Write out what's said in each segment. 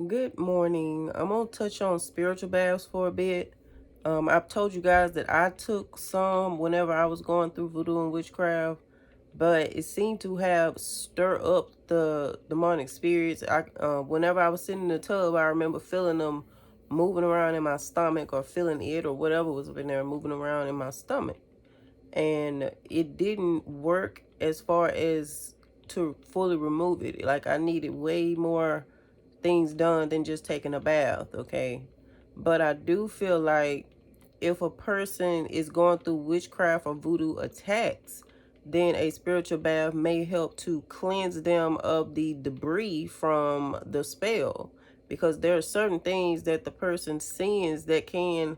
Good morning. I'm gonna touch on spiritual baths for a bit. I've told you guys that I took some whenever I was going through voodoo and witchcraft, but it seemed to have stir up the demonic spirits. Whenever I was sitting in the tub, I remember feeling them moving around in my stomach, or feeling it or whatever was in there moving around in my stomach, and it didn't work as far as to fully remove it. Like, I needed way more things done than just taking a bath, okay? But I do feel like if a person is going through witchcraft or voodoo attacks, then a spiritual bath may help to cleanse them of the debris from the spell, because there are certain things that the person sins that can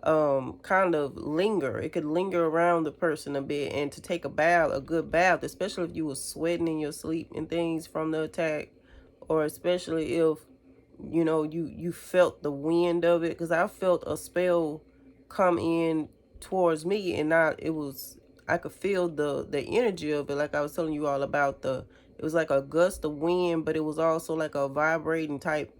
kind of linger. It could linger around the person a bit, and to take a good bath, especially if you were sweating in your sleep and things from the attack, or especially if you felt the wind of it, because I felt a spell come in towards me, and I could feel the energy of it, like I was telling you all about. It was like a gust of wind, but it was also like a vibrating type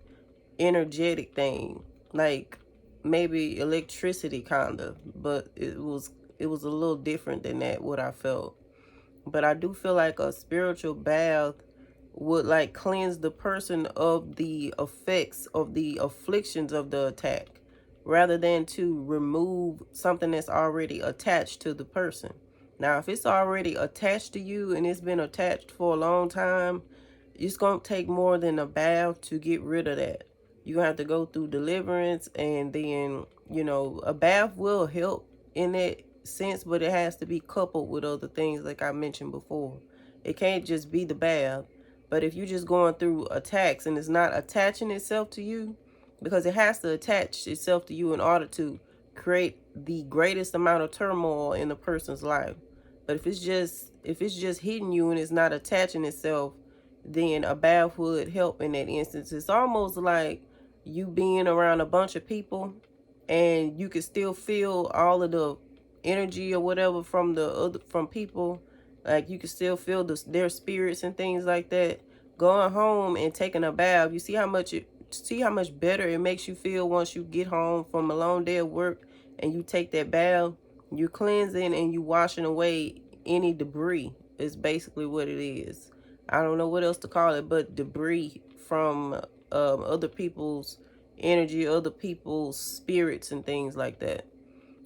energetic thing, like maybe electricity kind of, but it was a little different than that, what I felt. But I do feel like a spiritual bath would like cleanse the person of the effects of the afflictions of the attack, rather than to remove something that's already attached to the person. Now, if it's already attached to you and it's been attached for a long time, it's going to take more than a bath to get rid of that. You have to go through deliverance, and then, a bath will help in that sense, but it has to be coupled with other things like I mentioned before. It can't just be the bath. But if you're just going through attacks and it's not attaching itself to you, because it has to attach itself to you in order to create the greatest amount of turmoil in the person's life. But if it's just hitting you and it's not attaching itself, then a bath would help in that instance. It's almost like you being around a bunch of people, and you can still feel all of the energy or whatever from people. Like, you can still feel their spirits and things like that. Going home and taking a bath, you see how much better it makes you feel once you get home from a long day of work and you take that bath. You're cleansing and you washing away any debris, is basically what it is. I don't know what else to call it, but debris from other people's energy, other people's spirits and things like that.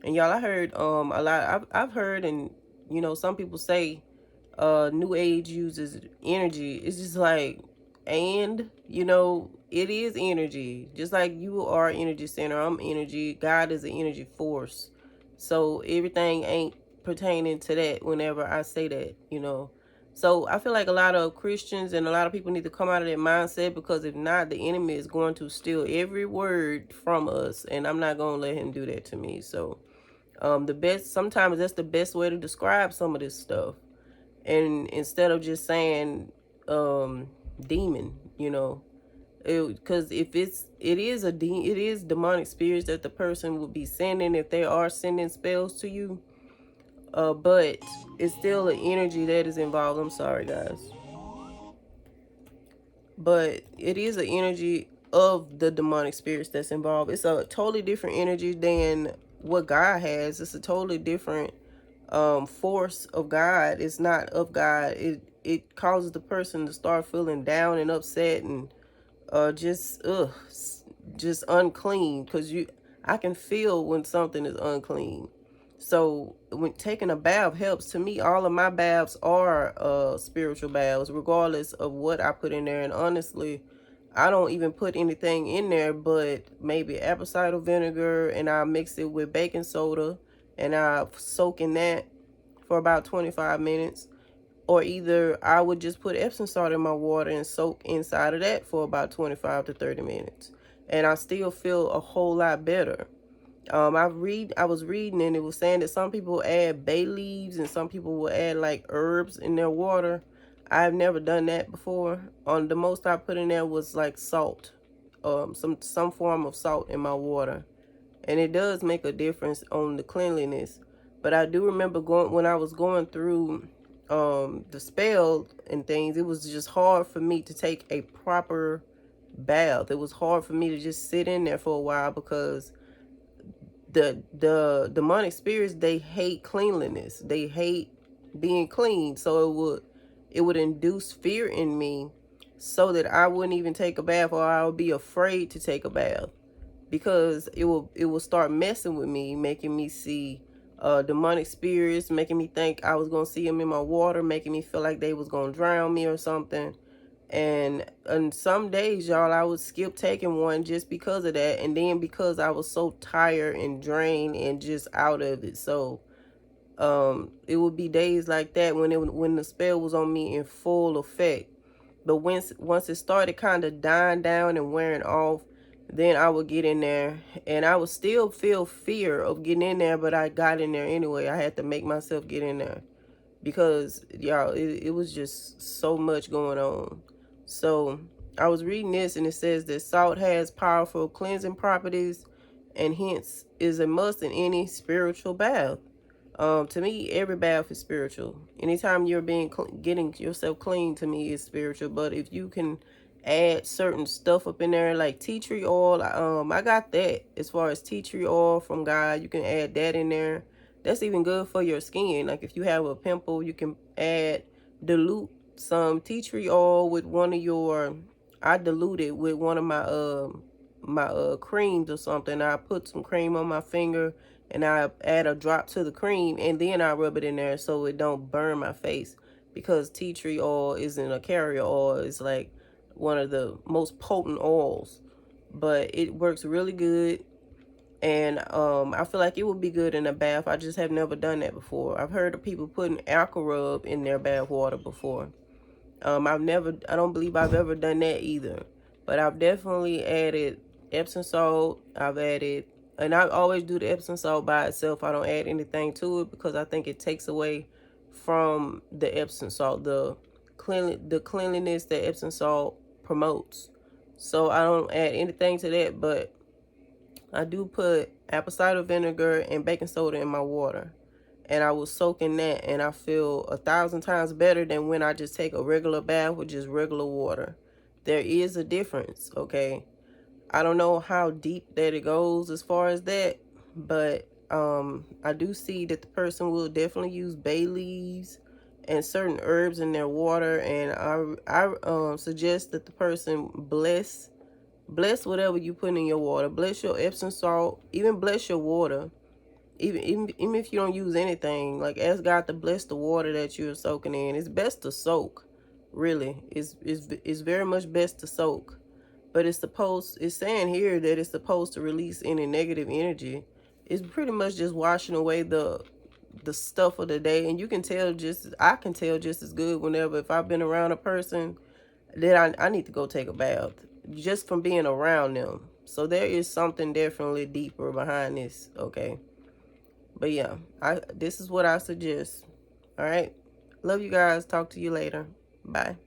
And y'all, I heard a lot. I've heard, and some people say New Age uses energy. It's just like, and it is energy. Just like you are energy center, I'm energy. God is an energy force. So everything ain't pertaining to that whenever I say that. So I feel like a lot of Christians and a lot of people need to come out of that mindset, because if not, the enemy is going to steal every word from us, and I'm not going to let him do that to me. So sometimes that's the best way to describe some of this stuff. And instead of just saying demon, because if it is demonic spirits that the person would be sending, if they are sending spells to you. But it's still an energy that is involved. I'm sorry, guys. But it is an energy of the demonic spirits that's involved. It's a totally different energy than what God has. It's a totally different force of God. It's not of God. It causes the person to start feeling down and upset, and just unclean, because I can feel when something is unclean. So when taking a bath helps, to me, all of my baths are spiritual baths, regardless of what I put in there. And honestly, I don't even put anything in there but maybe apple cider vinegar, and I mix it with baking soda, and I soak in that for about 25 minutes. Or either I would just put Epsom salt in my water and soak inside of that for about 25 to 30 minutes. And I still feel a whole lot better. I was reading, and it was saying that some people add bay leaves and some people will add like herbs in their water. I've never done that before. On the most I put in there was like salt, some form of salt in my water, and it does make a difference on the cleanliness. But I do remember when I was going through the spell and things, it was just hard for me to take a proper bath. It was hard for me to just sit in there for a while because the demonic spirits, they hate cleanliness. They hate being clean. So it would induce fear in me so that I wouldn't even take a bath, or I would be afraid to take a bath, because it will start messing with me, making me see demonic spirits, making me think I was gonna see them in my water, making me feel like they was gonna drown me or something. And some days, y'all, I would skip taking one just because of that, and then because I was so tired and drained and just out of it. So it would be days like that when the spell was on me in full effect. But once it started kind of dying down and wearing off, then I would get in there, and I would still feel fear of getting in there, but I got in there anyway. I had to make myself get in there because, y'all, it was just so much going on. So I was reading this, and it says that salt has powerful cleansing properties and hence is a must in any spiritual bath. To me, every bath is spiritual. Anytime you're getting yourself clean, to me, is spiritual. But if you can add certain stuff up in there, like tea tree oil, I got that. As far as tea tree oil from God, you can add that in there. That's even good for your skin. Like if you have a pimple, you can dilute some tea tree oil with one of your. I dilute it with one of my creams or something. I put some cream on my finger, and I add a drop to the cream, and then I rub it in there so it don't burn my face, because tea tree oil isn't a carrier oil. It's like one of the most potent oils, but it works really good. And I feel like it would be good in a bath. I just have never done that before. I've heard of people putting alka rub in their bath water before. I don't believe I've ever done that either. But I've definitely added Epsom salt. And I always do the Epsom salt by itself. I don't add anything to it because I think it takes away from the Epsom salt, the cleanliness that Epsom salt promotes. So I don't add anything to that, but I do put apple cider vinegar and baking soda in my water, and I was soaking that, and I feel 1,000 times better than when I just take a regular bath with just regular water. There is a difference, okay? I don't know how deep that it goes as far as that, but I do see that the person will definitely use bay leaves and certain herbs in their water, and I suggest that the person bless whatever you put in your water. Bless your Epsom salt, even bless your water. Even if you don't use anything, like ask God to bless the water that you're soaking in. It's best to soak, really. It's very much best to soak. But it's saying here that it's supposed to release any negative energy. It's pretty much just washing away the stuff of the day. And you can tell I can tell just as good whenever, if I've been around a person that I need to go take a bath, just from being around them. So there is something definitely deeper behind this, okay? But yeah, this is what I suggest. All right. Love you guys. Talk to you later. Bye.